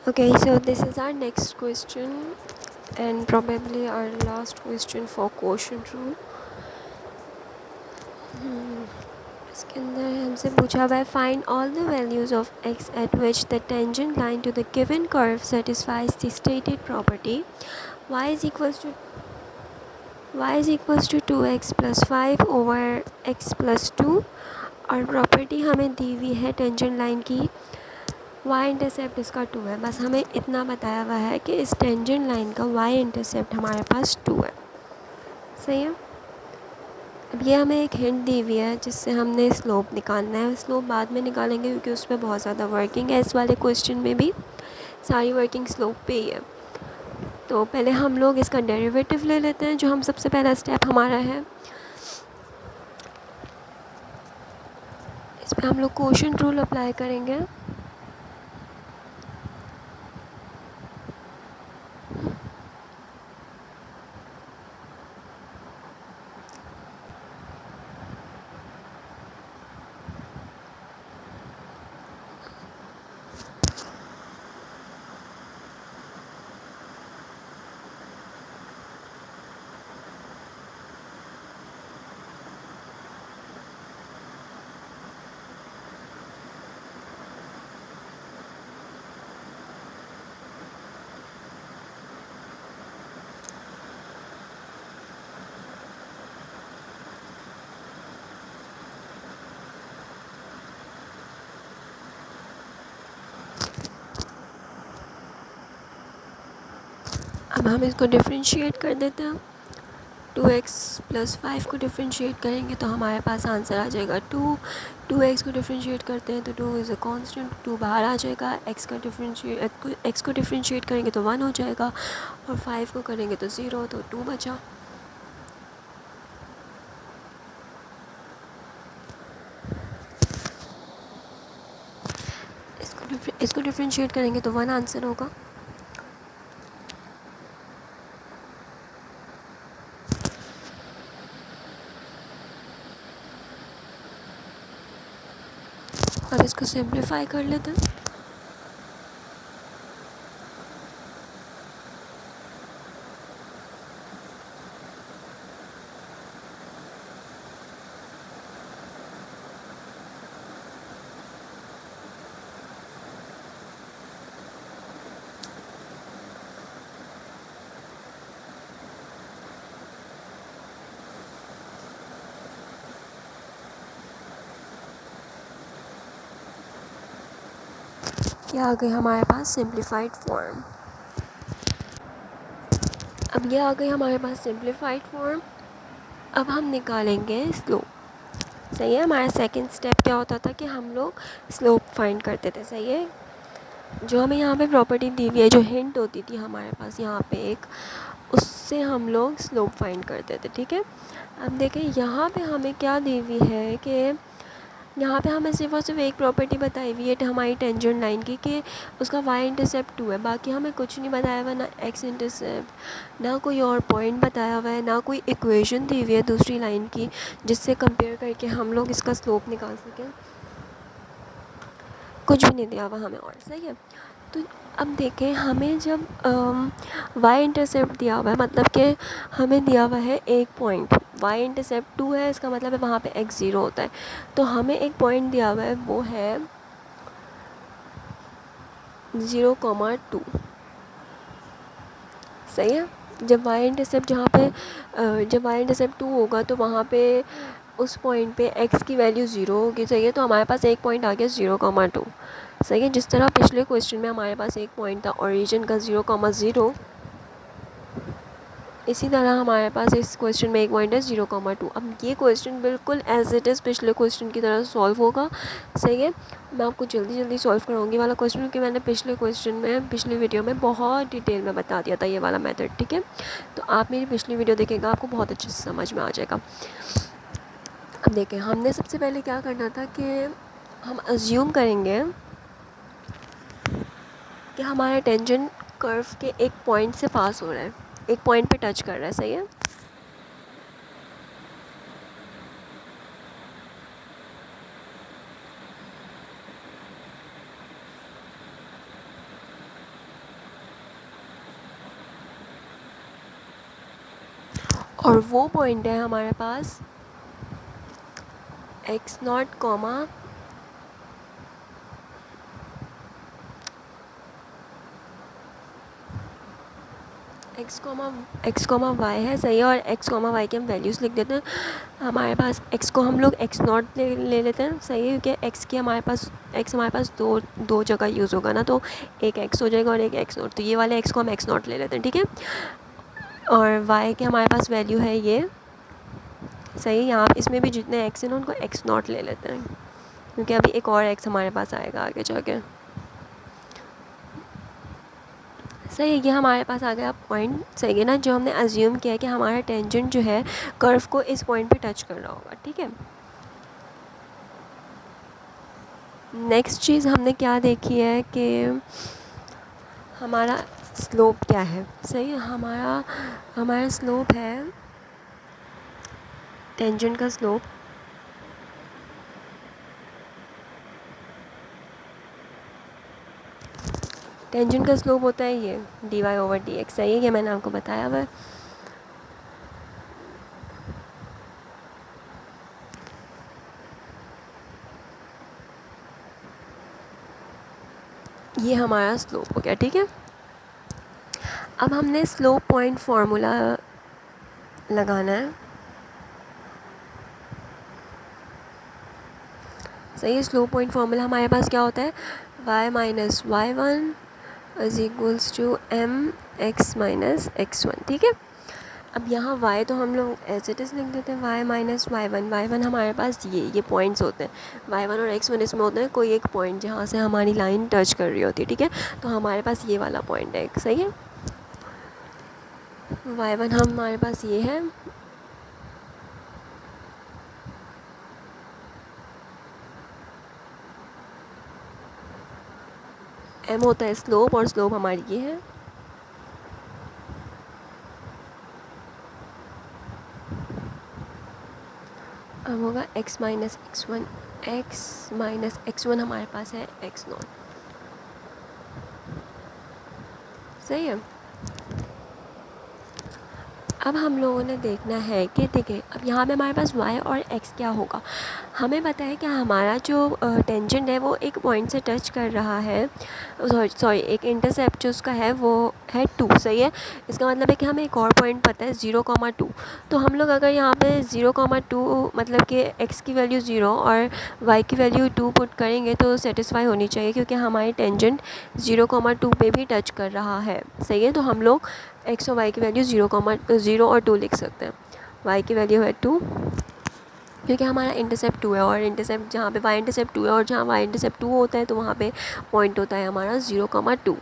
Okay, so this is our next question and probably our last question for quotient rule. इसके अंदर हमसे पूछा हुआ है find all the values of x at which the tangent line to the given curve satisfies the stated property y is equals to 2x plus 5 over x plus 2 और property हमें दी हुई है टेंजेंट लाइन की y intercept इसका 2 है। बस हमें इतना बताया हुआ है कि इस टेंजेंट लाइन का y इंटरसेप्ट हमारे पास 2 है। सही है। अब ये हमें एक हिंट दी हुई है जिससे हमने स्लोप निकालना है। स्लोप बाद में निकालेंगे क्योंकि उस पर बहुत ज़्यादा वर्किंग है। इस वाले क्वेश्चन में भी सारी वर्किंग स्लोप पे ही है। तो पहले हम लोग इसका डेरिवेटिव ले लेते हैं। जो हम सबसे पहला स्टेप हमारा है, इस पर हम लोग क्वोशिएंट रूल अप्लाई करेंगे। अब हम इसको डिफ्रेंशिएट कर देते हैं। 2x प्लस 5 को डिफ्रेंशिएट करेंगे तो हमारे पास आंसर आ जाएगा 2। 2x को डिफ्रेंशिएट करते हैं तो 2 इज़ अ कांस्टेंट, 2 बाहर आ जाएगा। x को डिफ्रेंशिएट करेंगे तो 1 हो जाएगा और 5 को करेंगे तो 0, तो 2 बचा। इसको डिफ्रेंशिएट करेंगे तो 1 आंसर होगा। अब इसको सिंप्लीफाई कर लेते हैं। ये आ गई हमारे पास सिंप्लीफाइड फॉर्म। अब ये आ गई हमारे पास सिंप्लीफाइड फॉर्म। अब हम निकालेंगे स्लोप। सही है। हमारा सेकंड स्टेप क्या होता था कि हम लोग स्लोप फाइंड करते थे। सही है। जो हमें यहाँ पे प्रॉपर्टी दी हुई है, जो हिंट होती थी हमारे पास यहाँ पे एक, उससे हम लोग स्लोप फाइंड करते थे। ठीक है। अब देखें यहाँ पे हमें क्या दी हुई है कि यहाँ पे हमें सिर्फ और सिर्फ एक प्रॉपर्टी बताई हुई है हमारी टेंजेंट लाइन की कि उसका y इंटरसेप्ट 2 है। बाकी हमें कुछ नहीं बताया हुआ, ना x इंटरसेप्ट, ना कोई और पॉइंट बताया हुआ है, ना कोई इक्वेशन दी हुई है दूसरी लाइन की जिससे कंपेयर करके हम लोग इसका स्लोप निकाल सकें। कुछ भी नहीं दिया हुआ हमें। और सही है। तो अब देखें हमें जब y इंटरसेप्ट दिया हुआ है, मतलब कि हमें दिया हुआ है एक पॉइंट, y इंटरसेप्ट 2 है, इसका मतलब है वहाँ पे x 0 होता है। तो हमें एक पॉइंट दिया हुआ है, वो है 0,2। सही है। जब y इंटरसेप्ट जब y इंटरसेप्ट 2 होगा तो वहाँ पे उस पॉइंट पे x की वैल्यू 0 होगी। सही है। तो हमारे पास एक पॉइंट आ गया 0,2। सही है। जिस तरह पिछले क्वेश्चन में हमारे पास एक पॉइंट था ओरिजिन का 0,0, इसी तरह हमारे पास इस क्वेश्चन में एक पॉइंट है 0,2। अब ये क्वेश्चन बिल्कुल एज इट इज़ पिछले क्वेश्चन की तरह सॉल्व होगा। सही है। मैं आपको जल्दी जल्दी सॉल्व कराऊंगी वाला क्वेश्चन, क्योंकि मैंने पिछली वीडियो में बहुत डिटेल में बता दिया था ये वाला मेथड। ठीक है। तो आप मेरी पिछली वीडियो देखेगा, आपको बहुत अच्छे से समझ में आ जाएगा। अब देखें हमने सबसे पहले क्या करना था कि हम अज्यूम करेंगे कि हमारा टेंजेंट कर्व के एक पॉइंट से पास हो रहा है, एक पॉइंट पे टच कर रहा है। सही है। और वो पॉइंट है हमारे पास x naught comma x comma y है, सही है। और एक्स कॉमा वाई की हम वैल्यूज़ लिख देते हैं। हमारे पास एक्स को हम लोग एक्स नॉट ले लेते हैं, सही है, क्योंकि एक्स हमारे पास दो जगह यूज़ होगा ना, तो एक एक्स हो जाएगा और एक एक्स नॉट, तो ये वाले एक्स को हम एक्स नॉट ले लेते हैं, ठीक है। और वाई के हमारे पास वैल्यू है ये, सही है। यहाँ इसमें भी जितने एक्स हैं ना उनको एक्स नॉट ले लेते हैं, क्योंकि अभी एक और एक्स हमारे पास आएगा आगे जाके, सही है। ये हमारे पास आ गया पॉइंट, सही है ना, जो हमने अज्यूम किया कि हमारा टेंजेंट जो है कर्व को इस पॉइंट पे टच कर रहा होगा, ठीक है। नेक्स्ट चीज़ हमने क्या देखी है कि हमारा स्लोप क्या है, सही है। हमारा स्लोप है टेंजेंट का स्लोप होता है ये dy/dx, सही है, ये मैंने आपको बताया हुआ है। ये हमारा स्लोप हो गया, ठीक है। अब हमने स्लोप पॉइंट फार्मूला लगाना है, सही है। स्लोप पॉइंट फार्मूला हमारे पास क्या होता है, y minus y1 is equals to mx-x1, ठीक है। अब यहाँ y तो हम लोग एज इट इज़ लिख देते हैं, y माइनस y1 हमारे पास ये पॉइंट्स होते हैं, y1 और x1 इसमें होते हैं कोई एक पॉइंट जहाँ से हमारी लाइन टच कर रही होती है, ठीक है। तो हमारे पास ये वाला पॉइंट है, सही है। y1 हमारे पास ये है, m होता है स्लोप, और स्लोप हमारी ये है। अब होगा x माइनस x1 हमारे पास है x नॉट, सही है। अब हम लोगों ने देखना है कि देखिए अब यहाँ पे हमारे पास y और x क्या होगा। हमें पता है कि हमारा जो टेंजेंट है वो एक पॉइंट से टच कर रहा है, सॉरी एक इंटरसेप्ट जो उसका है वो है 2, सही है। इसका मतलब है कि हमें एक और पॉइंट पता है 0,2। तो हम लोग अगर यहाँ पे 0,2 मतलब कि x की वैल्यू 0 और y की वैल्यू 2 पुट करेंगे तो सेटिस्फाई होनी चाहिए, क्योंकि हमारी टेंजेंट 0,2 पे भी टच कर रहा है, सही है। तो हम लोग x और y की वैल्यू 0 और 2 लिख सकते हैं। y की वैल्यू है 2, क्योंकि हमारा इंटरसेप्ट 2 है, और इंटरसेप्ट जहाँ पे y इंटरसेप्ट 2 है और जहाँ y इंटरसेप्ट 2 होता है तो वहाँ पे पॉइंट होता है हमारा 0,2।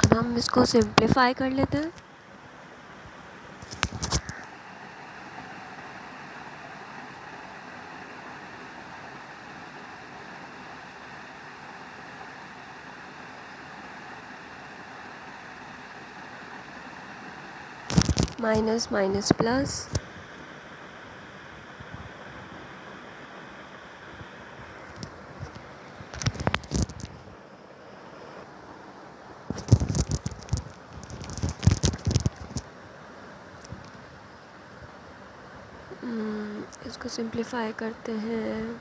अब हम इसको सिंप्लीफाई कर लेते हैं। माइनस माइनस प्लस, इसको सिंप्लीफाई करते हैं।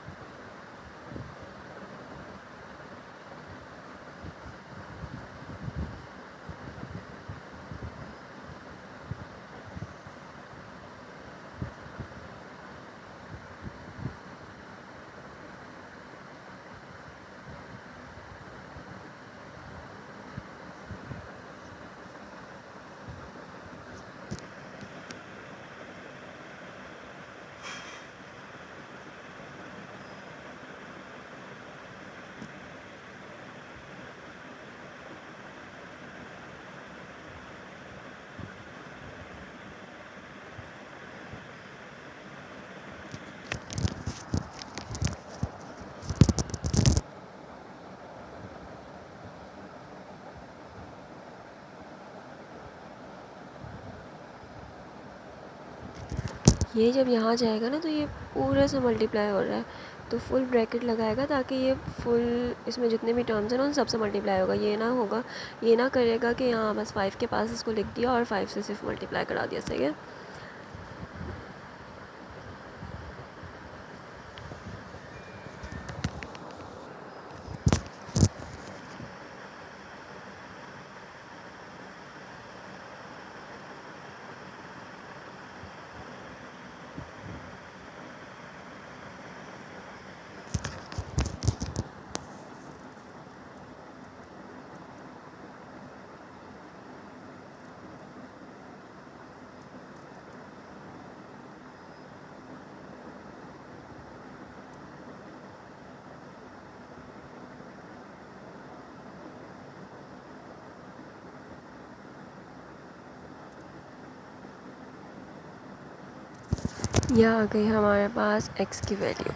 ये जब यहाँ जाएगा ना तो ये पूरे से मल्टीप्लाई हो रहा है, तो फुल ब्रैकेट लगाएगा ताकि ये फुल इसमें जितने भी टर्म्स हैं ना उन सबसे मल्टीप्लाई होगा। ये ना होगा, ये ना करेगा कि यहाँ बस 5 के पास इसको लिख दिया और 5 से सिर्फ मल्टीप्लाई करा दिया। सही है। ये आ गई हमारे पास x की वैल्यू।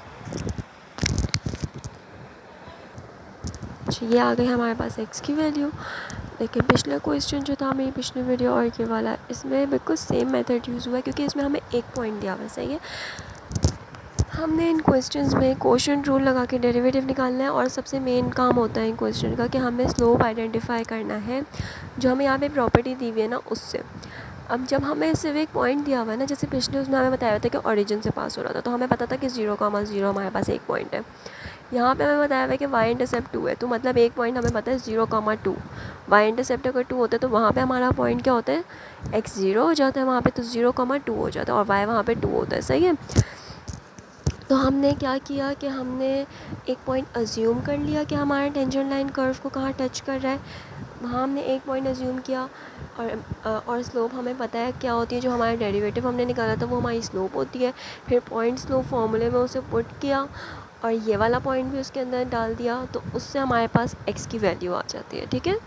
ये आ गई हमारे पास x की वैल्यू। लेकिन पिछला क्वेश्चन जो था मेरी पिछली वीडियो और ये वाला, इसमें बिल्कुल सेम मेथड यूज़ हुआ है क्योंकि इसमें हमें एक पॉइंट दिया हुआ है। सही है। हमने इन क्वेश्चंस में क्वोशंट रूल लगा के डेरिवेटिव निकालना है और सबसे मेन काम होता है इन क्वेश्चन का कि हमें स्लोप आइडेंटिफाई करना है जो हमें यहाँ पे प्रॉपर्टी दी हुई है ना उससे। अब जब हमें सिर्फ एक पॉइंट दिया हुआ है ना, जैसे पिछले उसमें हमें बताया था कि ओरिजिन से पास हो रहा था, तो हमें पता था कि 0,0 हमारे पास एक पॉइंट है। यहाँ पे हमें बताया हुआ है कि y इंटरसेप्ट 2 है, तो मतलब एक पॉइंट हमें पता है 0,2। y इंटरसेप्ट अगर 2 होता है तो वहाँ पे हमारा पॉइंट क्या होता है, x 0 हो जाता है वहाँ पे, तो 0,2 हो जाता है और y वहाँ पे 2 होता है। सही है। तो हमने क्या किया कि हमने एक पॉइंट अज्यूम कर लिया कि हमारा टेंजेंट लाइन कर्व को कहाँ टच कर रहा है, वहाँ हमने एक पॉइंट अज्यूम किया। और स्लोप हमें पता है क्या होती है, जो हमारा डेरिवेटिव हमने निकाला था वो हमारी स्लोप होती है। फिर पॉइंट स्लोप फॉर्मूले में उसे पुट किया और ये वाला पॉइंट भी उसके अंदर डाल दिया, तो उससे हमारे पास x की वैल्यू आ जाती है। ठीक है।